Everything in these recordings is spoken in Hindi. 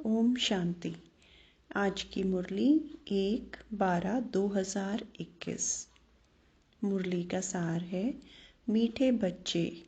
ओम शांति। आज की मुरली 1/12/2021। मुरली का सार है, मीठे बच्चे,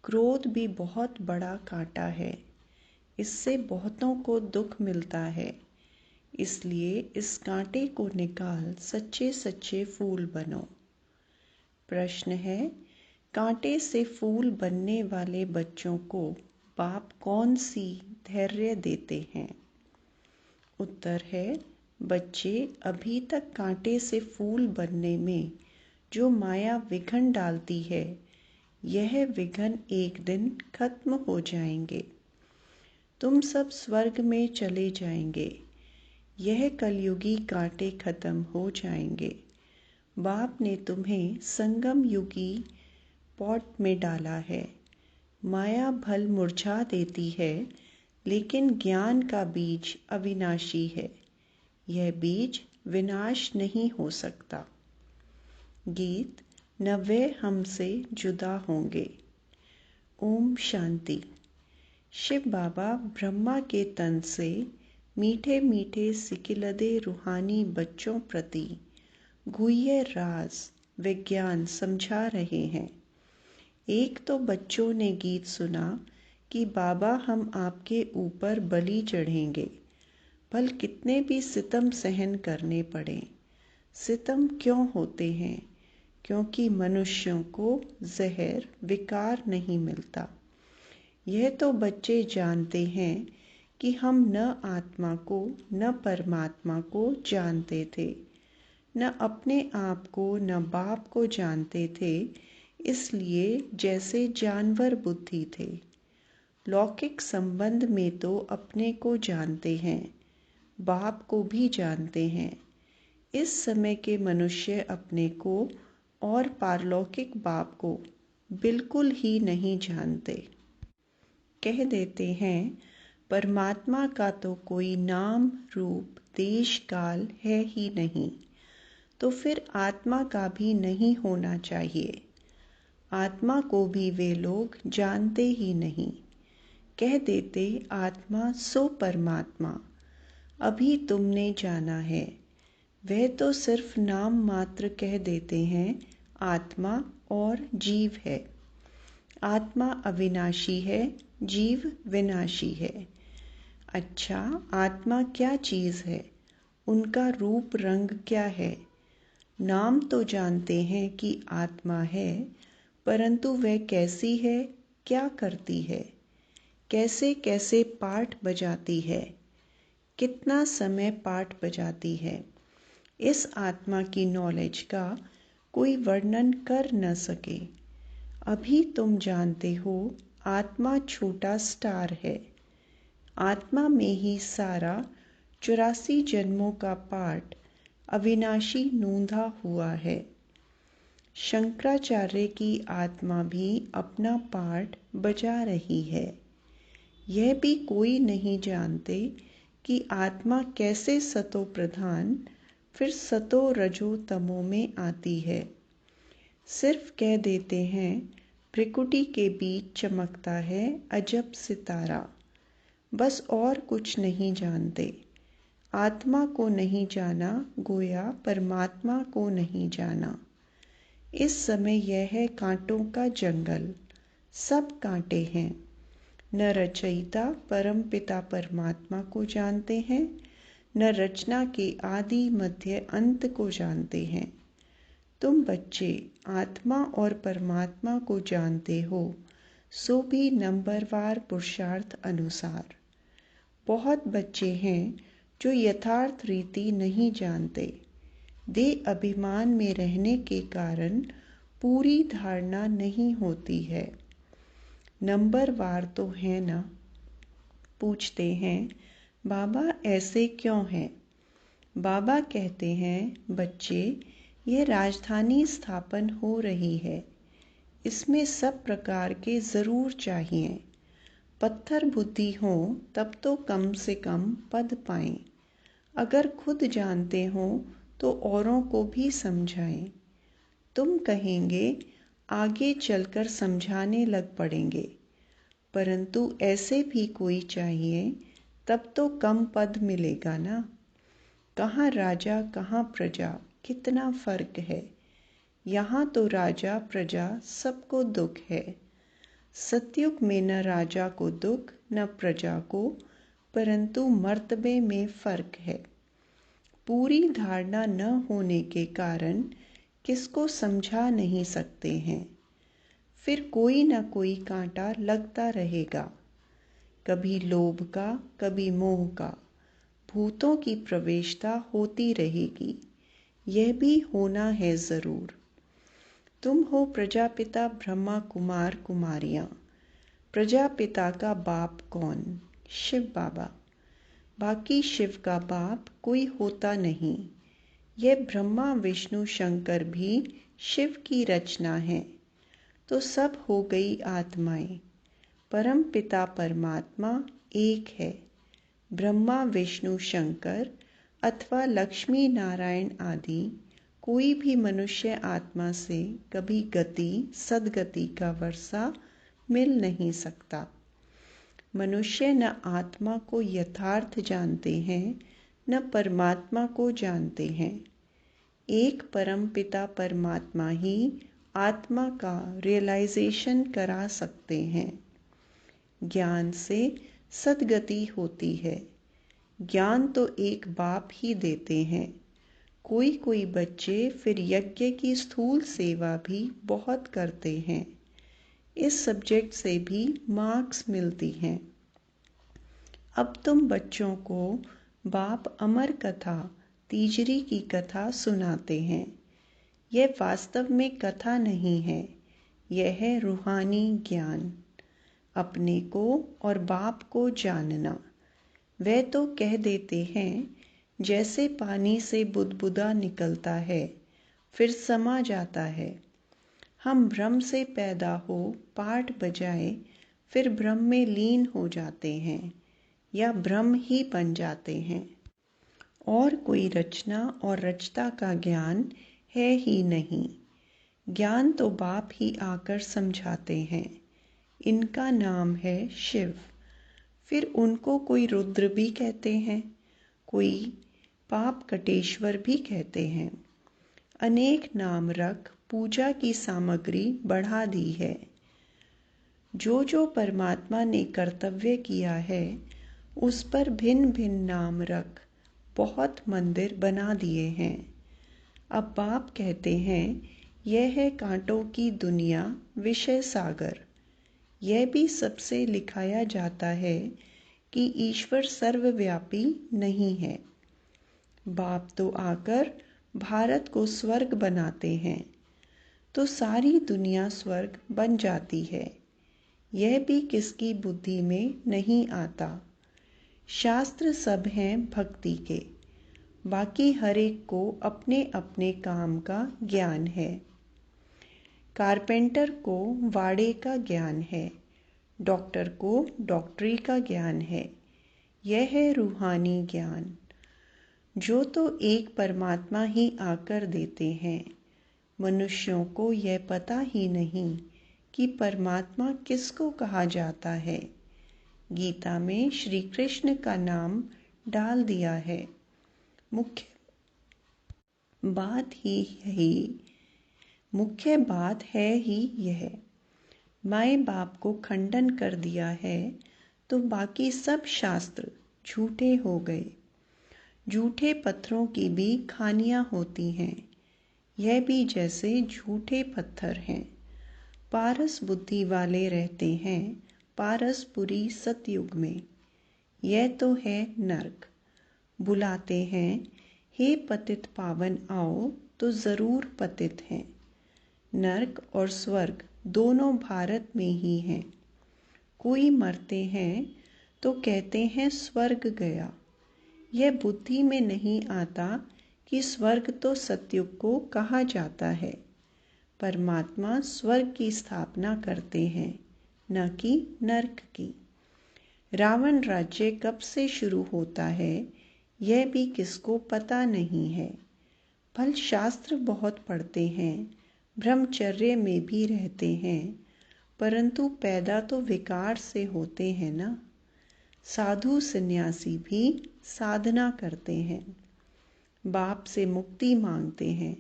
क्रोध भी बहुत बड़ा कांटा है। इससे बहुतों को दुख मिलता है। इसलिए इस कांटे को निकाल सच्चे सच्चे फूल बनो। प्रश्न है, कांटे से फूल बनने वाले बच्चों को बाप कौन सी धैर्य देते हैं? उत्तर है, बच्चे अभी तक कांटे से फूल बनने में जो माया विघन डालती है, यह विघन एक दिन खत्म हो जाएंगे। तुम सब स्वर्ग में चले जाएंगे। यह कलयुगी कांटे खत्म हो जाएंगे। बाप ने तुम्हें संगम युगी पॉट में डाला है। माया भल मुरझा देती है, लेकिन ज्ञान का बीज अविनाशी है। यह बीज विनाश नहीं हो सकता। गीत न वे हमसे जुदा होंगे। ओम शांति। शिव बाबा ब्रह्मा के तन से मीठे मीठे सिकिलदे रूहानी बच्चों प्रति गुह्य राज विज्ञान समझा रहे हैं। एक तो बच्चों ने गीत सुना कि बाबा हम आपके ऊपर बलि चढ़ेंगे, भल कितने भी सितम सहन करने पड़े। सितम क्यों होते हैं? क्योंकि मनुष्यों को जहर विकार नहीं मिलता। यह तो बच्चे जानते हैं कि हम न आत्मा को न परमात्मा को जानते थे, न अपने आप को न बाप को जानते थे। इसलिए जैसे जानवर बुद्धि थे। लौकिक संबंध में तो अपने को जानते हैं, बाप को भी जानते हैं। इस समय के मनुष्य अपने को और पारलौकिक बाप को बिल्कुल ही नहीं जानते। कह देते हैं परमात्मा का तो कोई नाम रूप देश काल है ही नहीं, तो फिर आत्मा का भी नहीं होना चाहिए। आत्मा को भी वे लोग जानते ही नहीं। कह देते आत्मा सो परमात्मा। अभी तुमने जाना है। वह तो सिर्फ नाम मात्र कह देते हैं आत्मा और जीव है। आत्मा अविनाशी है, जीव विनाशी है। अच्छा, आत्मा क्या चीज़ है? उनका रूप रंग क्या है? नाम तो जानते हैं कि आत्मा है, परंतु वह कैसी है, क्या करती है, कैसे कैसे पाठ बजाती है, कितना समय पाठ बजाती है, इस आत्मा की नॉलेज का कोई वर्णन कर न सके। अभी तुम जानते हो आत्मा छोटा स्टार है। आत्मा में ही सारा 84 जन्मों का पाठ अविनाशी नूंधा हुआ है। शंकराचार्य की आत्मा भी अपना पाठ बजा रही है। यह भी कोई नहीं जानते कि आत्मा कैसे सतो प्रधान फिर सतो रजो तमो में आती है। सिर्फ कह देते हैं भ्रिकुटी के बीच चमकता है अजब सितारा। बस और कुछ नहीं जानते। आत्मा को नहीं जाना, गोया परमात्मा को नहीं जाना। इस समय यह है कांटों का जंगल। सब कांटे हैं। न रचयिता परम पिता परमात्मा को जानते हैं, न रचना के आदि मध्य अंत को जानते हैं। तुम बच्चे आत्मा और परमात्मा को जानते हो, सो भी नंबरवार पुरुषार्थ अनुसार। बहुत बच्चे हैं जो यथार्थ रीति नहीं जानते। देह अभिमान में रहने के कारण पूरी धारणा नहीं होती है। नंबरवार तो है ना? पूछते हैं बाबा ऐसे क्यों है? बाबा कहते हैं बच्चे, यह राजधानी स्थापन हो रही है। इसमें सब प्रकार के ज़रूर चाहिए। पत्थर बुद्धि हो तब तो कम से कम पद पाएं। अगर खुद जानते हो तो औरों को भी समझाएं। तुम कहेंगे आगे चलकर समझाने लग पड़ेंगे, परंतु ऐसे भी कोई चाहिए तब तो कम पद मिलेगा ना। कहाँ राजा कहाँ प्रजा, कितना फर्क है। यहाँ तो राजा प्रजा सबको दुख है। सतयुग में न राजा को दुख न प्रजा को, परंतु मर्तबे में फर्क है। पूरी धारणा न होने के कारण किसको समझा नहीं सकते हैं। फिर कोई न कोई कांटा लगता रहेगा, कभी लोभ का कभी मोह का। भूतों की प्रवेशता होती रहेगी, यह भी होना है ज़रूर। तुम हो प्रजापिता ब्रह्मा कुमार कुमारियाँ। प्रजापिता का बाप कौन? शिव बाबा। बाकी शिव का बाप कोई होता नहीं। यह ब्रह्मा विष्णु शंकर भी शिव की रचना है। तो सब हो गई आत्माएं। परम पिता परमात्मा एक है। ब्रह्मा विष्णु शंकर अथवा लक्ष्मी नारायण आदि कोई भी मनुष्य आत्मा से कभी गति सद्गति का वर्षा मिल नहीं सकता। मनुष्य न आत्मा को यथार्थ जानते हैं न परमात्मा को जानते हैं। एक परम पिता परमात्मा ही आत्मा का रियलाइजेशन करा सकते हैं। ज्ञान से सद्गति होती है। ज्ञान तो एक बाप ही देते हैं। कोई कोई बच्चे फिर यज्ञ की स्थूल सेवा भी बहुत करते हैं। इस सब्जेक्ट से भी मार्क्स मिलती हैं। अब तुम बच्चों को बाप अमर कथा तीजरी की कथा सुनाते हैं। यह वास्तव में कथा नहीं है, यह है रूहानी ज्ञान। अपने को और बाप को जानना। वे तो कह देते हैं जैसे पानी से बुदबुदा निकलता है फिर समा जाता है। हम ब्रह्म से पैदा हो पाठ बजाए फिर ब्रह्म में लीन हो जाते हैं या ब्रह्म ही बन जाते हैं। और कोई रचना और रचता का ज्ञान है ही नहीं। ज्ञान तो बाप ही आकर समझाते हैं। इनका नाम है शिव। फिर उनको कोई रुद्र भी कहते हैं, कोई पाप कटेश्वर भी कहते हैं। अनेक नाम रख पूजा की सामग्री बढ़ा दी है। जो जो परमात्मा ने कर्तव्य किया है उस पर भिन्न भिन्न नाम रख बहुत मंदिर बना दिए हैं। अब बाप कहते हैं यह है कांटों की दुनिया विषय सागर। यह भी सबसे लिखाया जाता है कि ईश्वर सर्वव्यापी नहीं है। बाप तो आकर भारत को स्वर्ग बनाते हैं तो सारी दुनिया स्वर्ग बन जाती है। यह भी किसकी बुद्धि में नहीं आता। शास्त्र सब हैं भक्ति के, बाकी हर एक को अपने अपने काम का ज्ञान है। कारपेंटर को वाड़े का ज्ञान है, डॉक्टर को डॉक्टरी का ज्ञान है। यह है रूहानी ज्ञान, जो तो एक परमात्मा ही आकर देते हैं। मनुष्यों को यह पता ही नहीं कि परमात्मा किसको कहा जाता है। गीता में श्री कृष्ण का नाम डाल दिया है। मुख्य बात है ही यह। माए बाप को खंडन कर दिया है तो बाकी सब शास्त्र झूठे हो गए। झूठे पत्थरों की भी खानियाँ होती हैं। यह भी जैसे झूठे पत्थर हैं। पारस बुद्धि वाले रहते हैं पारसपुरी सतयुग में। यह तो है नरक। बुलाते हैं हे पतित पावन आओ तो ज़रूर पतित हैं। नरक और स्वर्ग दोनों भारत में ही हैं। कोई मरते हैं तो कहते हैं स्वर्ग गया। यह बुद्धि में नहीं आता कि स्वर्ग तो सतयुग को कहा जाता है। परमात्मा स्वर्ग की स्थापना करते हैं, न कि नरक की। रावण राज्य कब से शुरू होता है यह भी किसको पता नहीं है। फल शास्त्र बहुत पढ़ते हैं, ब्रह्मचर्य में भी रहते हैं, परंतु पैदा तो विकार से होते हैं ना। साधु सन्यासी भी साधना करते हैं, बाप से मुक्ति मांगते हैं,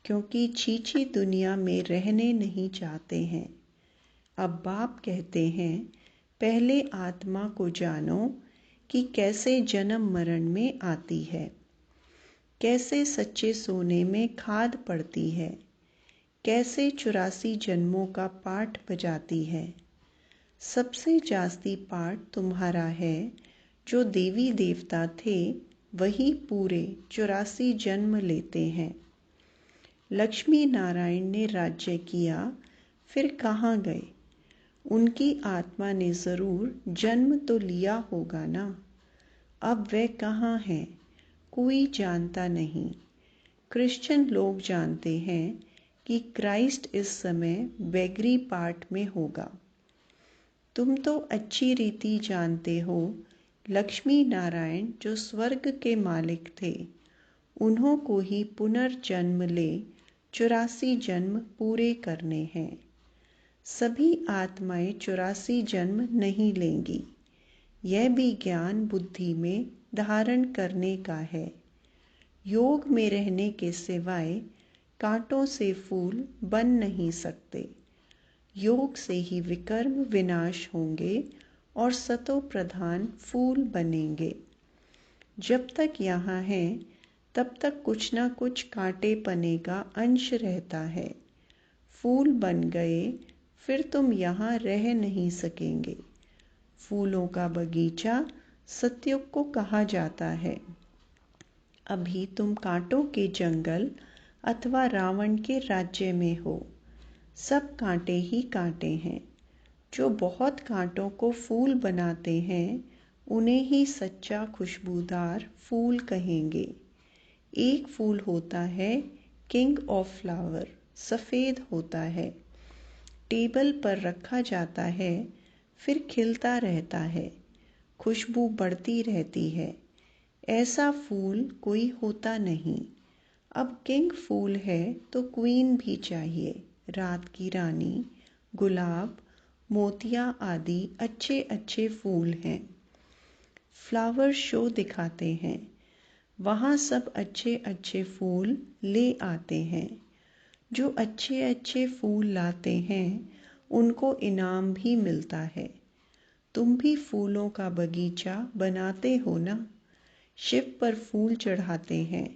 क्योंकि छीछी दुनिया में रहने नहीं चाहते हैं। अब बाप कहते हैं, पहले आत्मा को जानो कि कैसे जन्म मरण में आती है, कैसे सच्चे सोने में खाद पड़ती है, कैसे 84 जन्मों का पाठ बजाती है। सबसे जास्ती पाठ तुम्हारा है। जो देवी देवता थे वही पूरे 84 जन्म लेते हैं। लक्ष्मी नारायण ने राज्य किया, फिर कहाँ गए? उनकी आत्मा ने ज़रूर जन्म तो लिया होगा ना। अब वे कहाँ हैं? कोई जानता नहीं। क्रिश्चियन लोग जानते हैं कि क्राइस्ट इस समय बेगरी पार्ट में होगा। तुम तो अच्छी रीति जानते हो, लक्ष्मी नारायण जो स्वर्ग के मालिक थे, उन्हों को ही पुनर्जन्म ले 84 जन्म पूरे करने हैं। सभी आत्माएं 84 जन्म नहीं लेंगी। यह भी ज्ञान बुद्धि में धारण करने का है। योग में रहने के सिवाय कांटों से फूल बन नहीं सकते। योग से ही विकर्म विनाश होंगे और सतो प्रधान फूल बनेंगे। जब तक यहाँ हैं तब तक कुछ ना कुछ कांटे पने का अंश रहता है। फूल बन गए फिर तुम यहाँ रह नहीं सकेंगे। फूलों का बगीचा सतयुग को कहा जाता है। अभी तुम कांटों के जंगल अथवा रावण के राज्य में हो। सब कांटे ही कांटे हैं। जो बहुत कांटों को फूल बनाते हैं उन्हें ही सच्चा खुशबूदार फूल कहेंगे। एक फूल होता है किंग ऑफ फ्लावर, सफ़ेद होता है, टेबल पर रखा जाता है, फिर खिलता रहता है, खुशबू बढ़ती रहती है। ऐसा फूल कोई होता नहीं। अब किंग फूल है तो क्वीन भी चाहिए। रात की रानी, गुलाब, मोतिया आदि अच्छे अच्छे फूल हैं। फ्लावर शो दिखाते हैं, वहाँ सब अच्छे अच्छे फूल ले आते हैं। जो अच्छे अच्छे फूल लाते हैं उनको इनाम भी मिलता है। तुम भी फूलों का बगीचा बनाते हो ना। शिव पर फूल चढ़ाते हैं,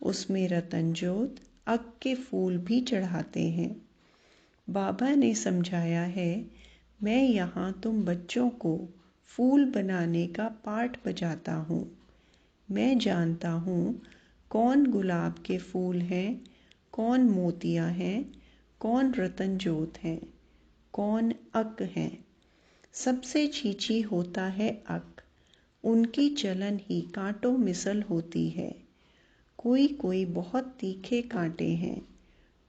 उसमें रतनजोत, अक के फूल भी चढ़ाते हैं। बाबा ने समझाया है, मैं यहाँ तुम बच्चों को फूल बनाने का पाठ बजाता हूँ। मैं जानता हूँ कौन गुलाब के फूल हैं, कौन मोतिया हैं, कौन रतनजोत हैं, कौन अक हैं। सबसे छीछी होता है अक। उनकी चलन ही कांटों मिसल होती है। कोई कोई बहुत तीखे कांटे हैं।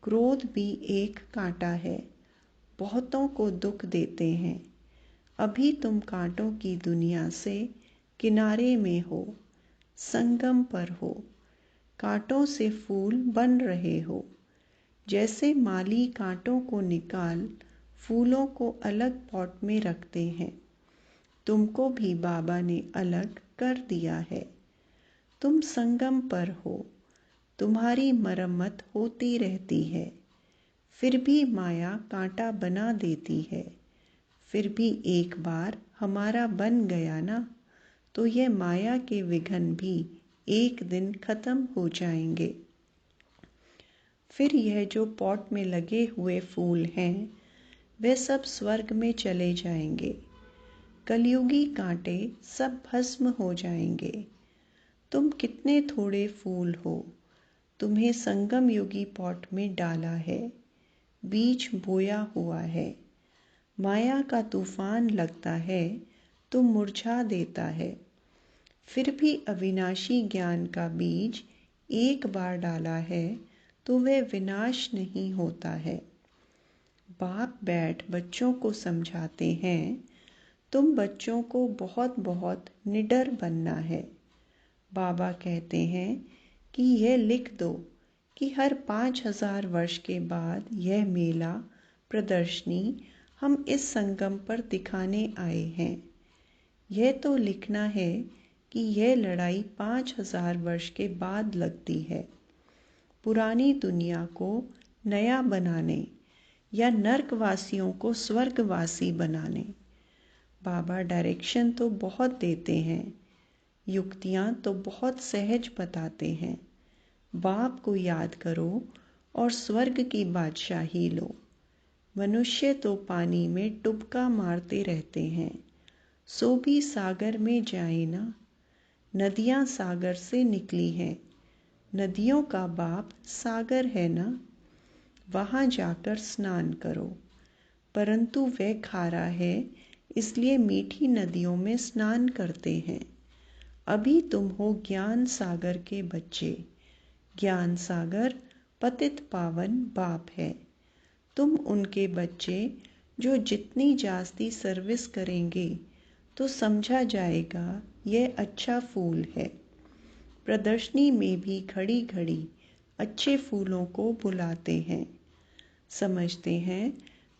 क्रोध भी एक कांटा है, बहुतों को दुख देते हैं। अभी तुम कांटों की दुनिया से किनारे में हो, संगम पर हो, कांटों से फूल बन रहे हो। जैसे माली कांटों को निकाल फूलों को अलग पॉट में रखते हैं, तुमको भी बाबा ने अलग कर दिया है। तुम संगम पर हो, तुम्हारी मरम्मत होती रहती है। फिर भी माया कांटा बना देती है। फिर भी एक बार हमारा बन गया ना, तो यह माया के विघ्न भी एक दिन खत्म हो जाएंगे। फिर यह जो पॉट में लगे हुए फूल हैं वे सब स्वर्ग में चले जाएंगे। कलयुगी कांटे सब भस्म हो जाएंगे। तुम कितने थोड़े फूल हो, तुम्हें संगम युगी पॉट में डाला है, बीज बोया हुआ है। माया का तूफान लगता है तो मुरझा देता है। फिर भी अविनाशी ज्ञान का बीज एक बार डाला है तो वह विनाश नहीं होता है। बाप बैठ बच्चों को समझाते हैं, तुम बच्चों को बहुत बहुत निडर बनना है। बाबा कहते हैं कि यह लिख दो कि हर 5000 वर्ष के बाद यह मेला प्रदर्शनी हम इस संगम पर दिखाने आए हैं। यह तो लिखना है कि यह लड़ाई 5000 वर्ष के बाद लगती है, पुरानी दुनिया को नया बनाने या नर्कवासियों को स्वर्गवासी बनाने। बाबा डायरेक्शन तो बहुत देते हैं, युक्तियाँ तो बहुत सहज बताते हैं। बाप को याद करो और स्वर्ग की बादशाही लो। मनुष्य तो पानी में टुबका मारते रहते हैं, सो भी सागर में जाए ना। नदियाँ सागर से निकली हैं, नदियों का बाप सागर है ना। वहाँ जाकर स्नान करो, परंतु वह खारा है, इसलिए मीठी नदियों में स्नान करते हैं। अभी तुम हो ज्ञान सागर के बच्चे। ज्ञान सागर पतित पावन बाप है। तुम उनके बच्चे जो जितनी जास्ती सर्विस करेंगे तो समझा जाएगा यह अच्छा फूल है। प्रदर्शनी में भी घड़ी घड़ी अच्छे फूलों को बुलाते हैं। समझते हैं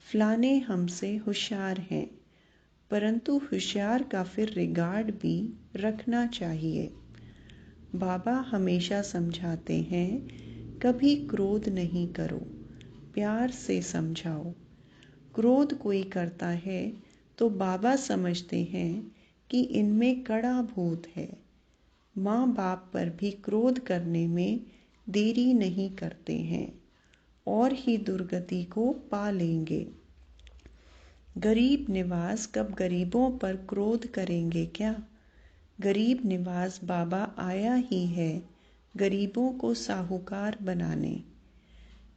फलाने हमसे होशियार हैं, परंतु होशियार का फिर रिगार्ड भी रखना चाहिए। बाबा हमेशा समझाते हैं कभी क्रोध नहीं करो, प्यार से समझाओ। क्रोध कोई करता है तो बाबा समझते हैं कि इनमें कड़ा भूत है। माँ बाप पर भी क्रोध करने में देरी नहीं करते हैं और ही दुर्गति को पा लेंगे। गरीब निवास कब गरीबों पर क्रोध करेंगे क्या? गरीब निवास बाबा आया ही है गरीबों को साहूकार बनाने।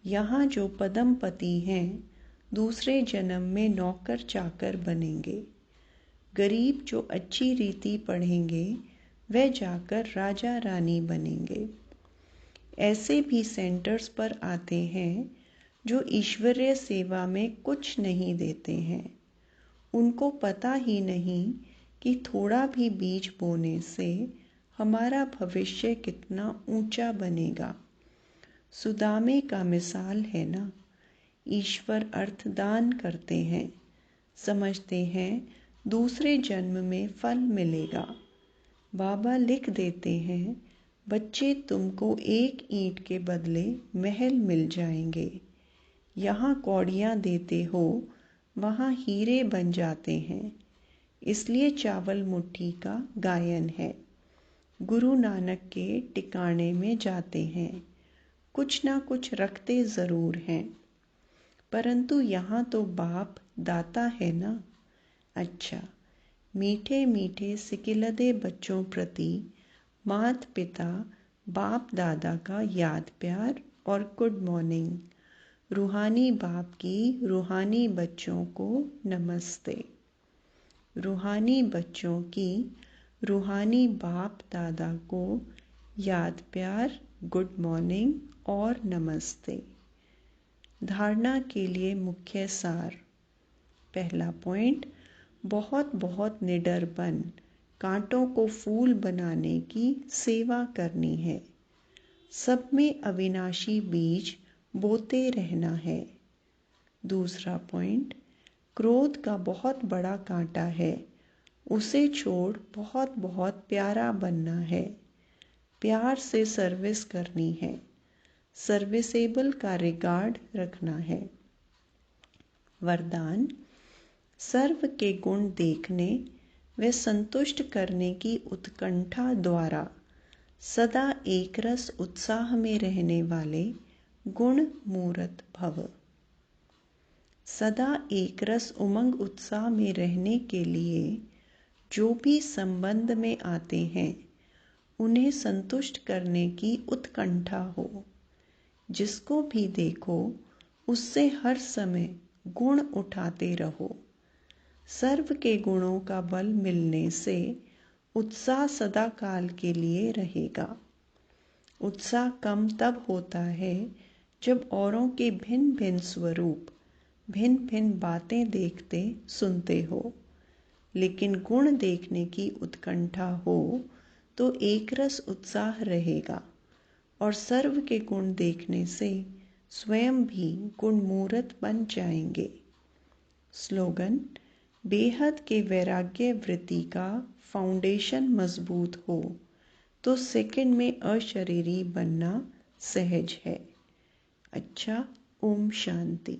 यहाँ जो पदमपति हैं दूसरे जन्म में नौकर चाकर बनेंगे। गरीब जो अच्छी रीति पढ़ेंगे वे जाकर राजा रानी बनेंगे। ऐसे भी सेंटर्स पर आते हैं जो ईश्वरीय सेवा में कुछ नहीं देते हैं। उनको पता ही नहीं कि थोड़ा भी बीज बोने से हमारा भविष्य कितना ऊंचा बनेगा। सुदामे का मिसाल है ना। ईश्वर अर्थ दान करते हैं, समझते हैं दूसरे जन्म में फल मिलेगा। बाबा लिख देते हैं बच्चे तुमको एक ईंट के बदले महल मिल जाएंगे। यहाँ कौड़ियाँ देते हो, वहाँ हीरे बन जाते हैं। इसलिए चावल मुट्ठी का गायन है। गुरु नानक के टिकाणे में जाते हैं, कुछ ना कुछ रखते ज़रूर हैं, परंतु यहाँ तो बाप दाता है ना। अच्छा, मीठे मीठे सिकिलदे बच्चों प्रति माता पिता बाप दादा का याद प्यार और गुड मॉर्निंग। रूहानी बाप की रूहानी बच्चों को नमस्ते। रूहानी बच्चों की रूहानी बाप दादा को याद प्यार, गुड मॉर्निंग और नमस्ते। धारणा के लिए मुख्य सार। पहला पॉइंट, बहुत बहुत निडर बन कांटों को फूल बनाने की सेवा करनी है। सब में अविनाशी बीज बोते रहना है। दूसरा पॉइंट, क्रोध का बहुत बड़ा कांटा है, उसे छोड़ बहुत बहुत प्यारा बनना है। प्यार से सर्विस करनी है, सर्विसेबल का रिगार्ड रखना है। वरदान, सर्व के गुण देखने व संतुष्ट करने की उत्कंठा द्वारा सदा एक रस उत्साह में रहने वाले गुण मूर्त भव। सदा एक रस उमंग उत्साह में रहने के लिए जो भी संबंध में आते हैं उन्हें संतुष्ट करने की उत्कंठा हो। जिसको भी देखो उससे हर समय गुण उठाते रहो। सर्व के गुणों का बल मिलने से उत्साह सदा काल के लिए रहेगा। उत्साह कम तब होता है जब औरों के भिन्न भिन्न स्वरूप, भिन्न भिन्न बातें देखते सुनते हो। लेकिन गुण देखने की उत्कंठा हो तो एकरस उत्साह रहेगा और सर्व के गुण देखने से स्वयं भी गुणमूर्त बन जाएंगे। स्लोगन, बेहद के वैराग्य वृत्ति का फाउंडेशन मजबूत हो तो सेकंड में अशरीरी बनना सहज है। अच्छा, ओम शांति।